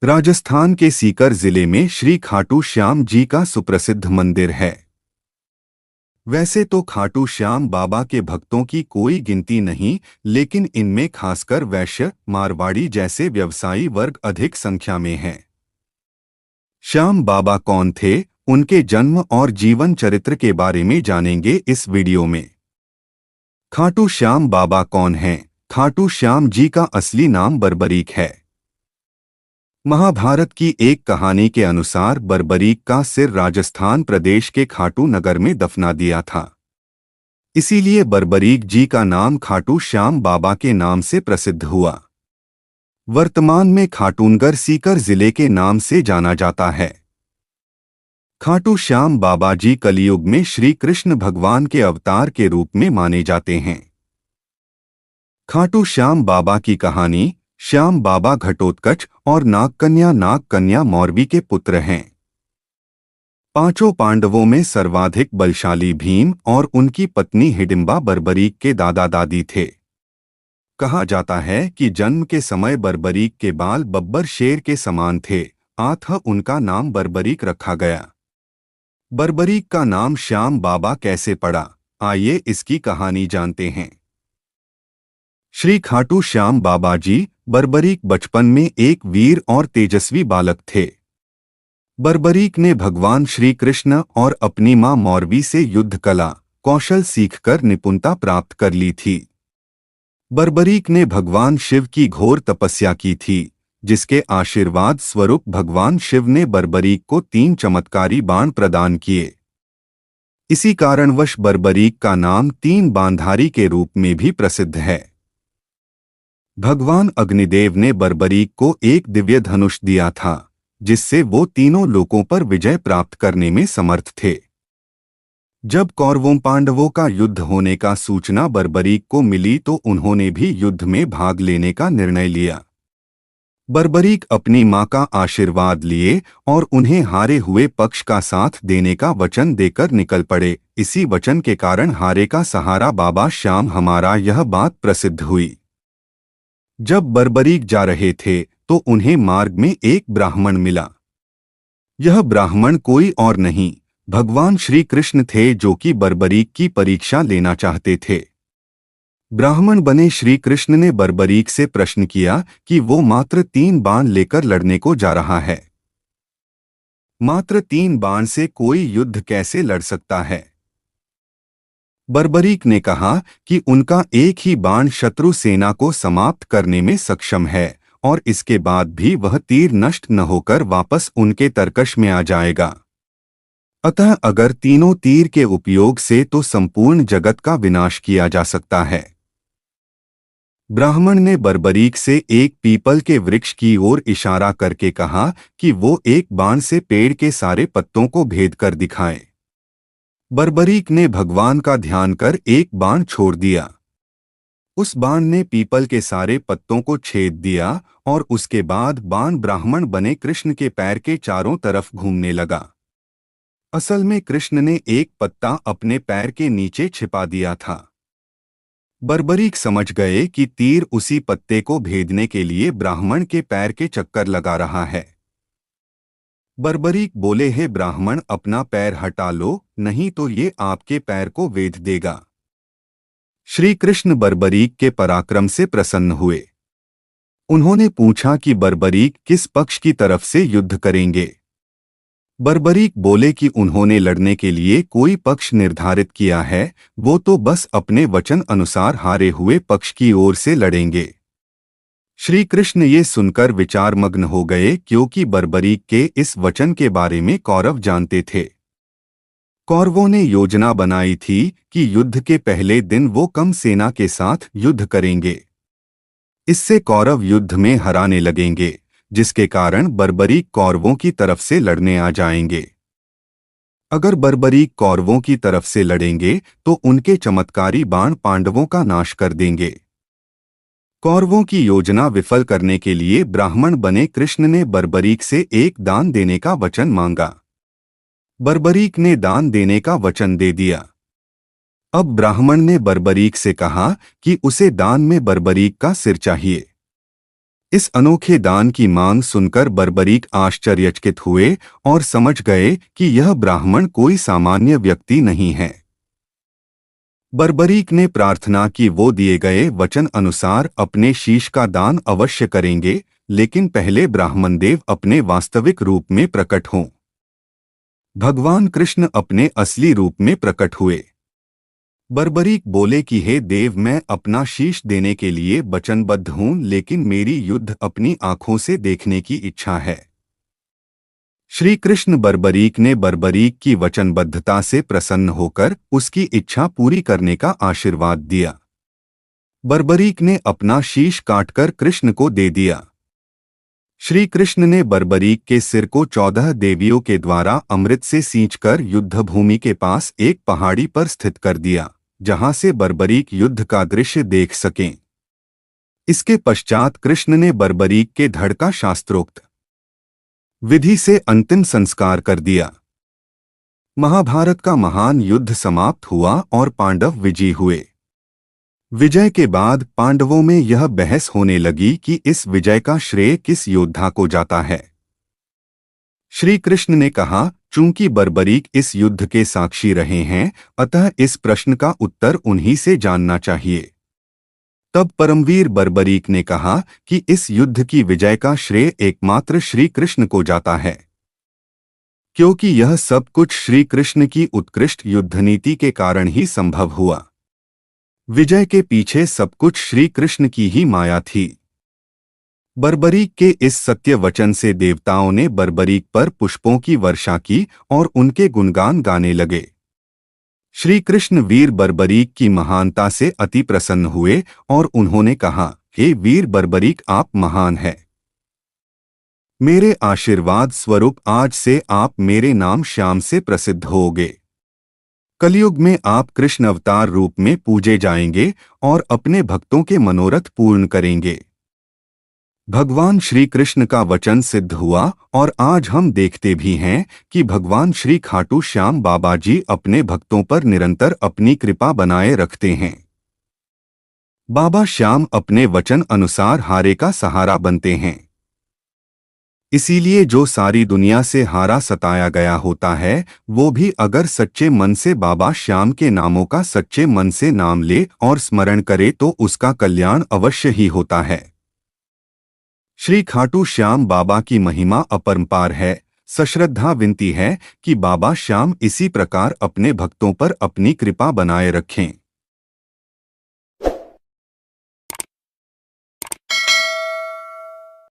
राजस्थान के सीकर जिले में श्री खाटू श्याम जी का सुप्रसिद्ध मंदिर है। वैसे तो खाटू श्याम बाबा के भक्तों की कोई गिनती नहीं, लेकिन इनमें खासकर वैश्य, मारवाड़ी जैसे व्यवसायी वर्ग अधिक संख्या में हैं। श्याम बाबा कौन थे, उनके जन्म और जीवन चरित्र के बारे में जानेंगे इस वीडियो में। खाटू श्याम बाबा कौन हैं? खाटू श्याम जी का असली नाम बर्बरीक है। महाभारत की एक कहानी के अनुसार बर्बरीक का सिर राजस्थान प्रदेश के खाटू नगर में दफना दिया था। इसीलिए बर्बरीक जी का नाम खाटू श्याम बाबा के नाम से प्रसिद्ध हुआ। वर्तमान में खाटूनगर सीकर जिले के नाम से जाना जाता है। खाटू श्याम बाबा जी कलियुग में श्री कृष्ण भगवान के अवतार के रूप में माने जाते हैं। खाटू श्याम बाबा की कहानी। श्याम बाबा घटोत्कच और नागकन्या मौरवी के पुत्र हैं। पांचों पांडवों में सर्वाधिक बलशाली भीम और उनकी पत्नी हिडिंबा बर्बरीक के दादा दादी थे। कहा जाता है कि जन्म के समय बर्बरीक के बाल बब्बर शेर के समान थे, अतः उनका नाम बर्बरीक रखा गया। बर्बरीक का नाम श्याम बाबा कैसे पड़ा, आइए इसकी कहानी जानते हैं। श्री खाटू श्याम बाबा जी बर्बरीक बचपन में एक वीर और तेजस्वी बालक थे। बर्बरीक ने भगवान श्री कृष्ण और अपनी मां मौरवी से युद्ध कला कौशल सीखकर निपुणता प्राप्त कर ली थी। बर्बरीक ने भगवान शिव की घोर तपस्या की थी, जिसके आशीर्वाद स्वरूप भगवान शिव ने बर्बरीक को 3 चमत्कारी बाण प्रदान किए। इसी कारणवश बर्बरीक का नाम 3 बाणधारी के रूप में भी प्रसिद्ध है। भगवान अग्निदेव ने बर्बरीक को एक दिव्य धनुष दिया था, जिससे वो तीनों लोकों पर विजय प्राप्त करने में समर्थ थे। जब कौरवों पांडवों का युद्ध होने का सूचना बर्बरीक को मिली तो उन्होंने भी युद्ध में भाग लेने का निर्णय लिया। बर्बरीक अपनी मां का आशीर्वाद लिए और उन्हें हारे हुए पक्ष का साथ देने का वचन देकर निकल पड़े। इसी वचन के कारण हारे का सहारा बाबा श्याम हमारा, यह बात प्रसिद्ध हुई। जब बर्बरीक जा रहे थे तो उन्हें मार्ग में एक ब्राह्मण मिला। यह ब्राह्मण कोई और नहीं, भगवान श्री कृष्ण थे, जो कि बर्बरीक की परीक्षा लेना चाहते थे। ब्राह्मण बने श्री कृष्ण ने बर्बरीक से प्रश्न किया कि वो मात्र 3 बाण लेकर लड़ने को जा रहा है। मात्र 3 बाण से कोई युद्ध कैसे लड़ सकता है? बर्बरीक ने कहा कि उनका एक ही बाण शत्रु सेना को समाप्त करने में सक्षम है और इसके बाद भी वह तीर नष्ट न होकर वापस उनके तरकश में आ जाएगा। अतः अगर तीनों तीर के उपयोग से तो संपूर्ण जगत का विनाश किया जा सकता है। ब्राह्मण ने बर्बरीक से एक पीपल के वृक्ष की ओर इशारा करके कहा कि वो एक बाण से पेड़ के सारे पत्तों को भेद कर दिखाए। बर्बरीक ने भगवान का ध्यान कर एक बाण छोड़ दिया। उस बाण ने पीपल के सारे पत्तों को छेद दिया और उसके बाद बाण ब्राह्मण बने कृष्ण के पैर के चारों तरफ घूमने लगा। असल में कृष्ण ने एक पत्ता अपने पैर के नीचे छिपा दिया था। बर्बरीक समझ गए कि तीर उसी पत्ते को भेदने के लिए ब्राह्मण के पैर के चक्कर लगा रहा है। बर्बरीक बोले, हे ब्राह्मण, अपना पैर हटा लो, नहीं तो ये आपके पैर को वेध देगा। श्री कृष्ण बर्बरीक के पराक्रम से प्रसन्न हुए। उन्होंने पूछा कि बर्बरीक किस पक्ष की तरफ से युद्ध करेंगे। बर्बरीक बोले कि उन्होंने लड़ने के लिए कोई पक्ष निर्धारित किया है, वो तो बस अपने वचन अनुसार हारे हुए पक्ष की ओर से लड़ेंगे। श्री कृष्ण ये सुनकर विचारमग्न हो गए, क्योंकि बर्बरीक के इस वचन के बारे में कौरव जानते थे। कौरवों ने योजना बनाई थी कि युद्ध के पहले दिन वो कम सेना के साथ युद्ध करेंगे। इससे कौरव युद्ध में हराने लगेंगे, जिसके कारण बर्बरीक कौरवों की तरफ से लड़ने आ जाएंगे। अगर बर्बरीक कौरवों की तरफ से लड़ेंगे तो उनके चमत्कारी बाण पांडवों का नाश कर देंगे। कौरवों की योजना विफल करने के लिए ब्राह्मण बने कृष्ण ने बर्बरीक से एक दान देने का वचन मांगा। बर्बरीक ने दान देने का वचन दे दिया। अब ब्राह्मण ने बर्बरीक से कहा कि उसे दान में बर्बरीक का सिर चाहिए। इस अनोखे दान की मांग सुनकर बर्बरीक आश्चर्यचकित हुए और समझ गए कि यह ब्राह्मण कोई सामान्य व्यक्ति नहीं है। बर्बरीक ने प्रार्थना की वो दिए गए वचन अनुसार अपने शीश का दान अवश्य करेंगे, लेकिन पहले ब्राह्मण देव अपने वास्तविक रूप में प्रकट हों। भगवान कृष्ण अपने असली रूप में प्रकट हुए। बर्बरीक बोले कि हे देव, मैं अपना शीश देने के लिए वचनबद्ध हूं, लेकिन मेरी युद्ध अपनी आंखों से देखने की इच्छा है। श्री कृष्ण बर्बरीक ने बर्बरीक की वचनबद्धता से प्रसन्न होकर उसकी इच्छा पूरी करने का आशीर्वाद दिया। बर्बरीक ने अपना शीश काटकर कृष्ण को दे दिया। श्री कृष्ण ने बर्बरीक के सिर को 14 देवियों के द्वारा अमृत से सींचकर युद्धभूमि के पास एक पहाड़ी पर स्थित कर दिया, जहां से बर्बरीक युद्ध का दृश्य देख सकें। इसके पश्चात कृष्ण ने बर्बरीक के धड़ का शास्त्रोक्त विधि से अंतिम संस्कार कर दिया। महाभारत का महान युद्ध समाप्त हुआ और पांडव विजयी हुए। विजय के बाद पांडवों में यह बहस होने लगी कि इस विजय का श्रेय किस योद्धा को जाता है। श्री कृष्ण ने कहा, चूंकि बर्बरीक इस युद्ध के साक्षी रहे हैं, अतः इस प्रश्न का उत्तर उन्हीं से जानना चाहिए। तब परमवीर बर्बरीक ने कहा कि इस युद्ध की विजय का श्रेय एकमात्र श्री कृष्ण को जाता है, क्योंकि यह सब कुछ श्री कृष्ण की उत्कृष्ट युद्धनीति के कारण ही संभव हुआ। विजय के पीछे सब कुछ श्री कृष्ण की ही माया थी। बर्बरीक के इस सत्य वचन से देवताओं ने बर्बरीक पर पुष्पों की वर्षा की और उनके गुणगान गाने लगे। श्री कृष्ण वीर बर्बरीक की महानता से अति प्रसन्न हुए और उन्होंने कहा, हे वीर बर्बरीक, आप महान हैं। मेरे आशीर्वाद स्वरूप आज से आप मेरे नाम श्याम से प्रसिद्ध होगे। कलयुग में आप कृष्ण अवतार रूप में पूजे जाएंगे और अपने भक्तों के मनोरथ पूर्ण करेंगे। भगवान श्री कृष्ण का वचन सिद्ध हुआ और आज हम देखते भी हैं कि भगवान श्री खाटू श्याम बाबा जी अपने भक्तों पर निरंतर अपनी कृपा बनाए रखते हैं। बाबा श्याम अपने वचन अनुसार हारे का सहारा बनते हैं। इसीलिए जो सारी दुनिया से हारा सताया गया होता है, वो भी अगर सच्चे मन से बाबा श्याम के नामों का सच्चे मन से नाम ले और स्मरण करे तो उसका कल्याण अवश्य ही होता है। श्री खाटू श्याम बाबा की महिमा अपरंपार है। सश्रद्धा विनती है कि बाबा श्याम इसी प्रकार अपने भक्तों पर अपनी कृपा बनाए रखें।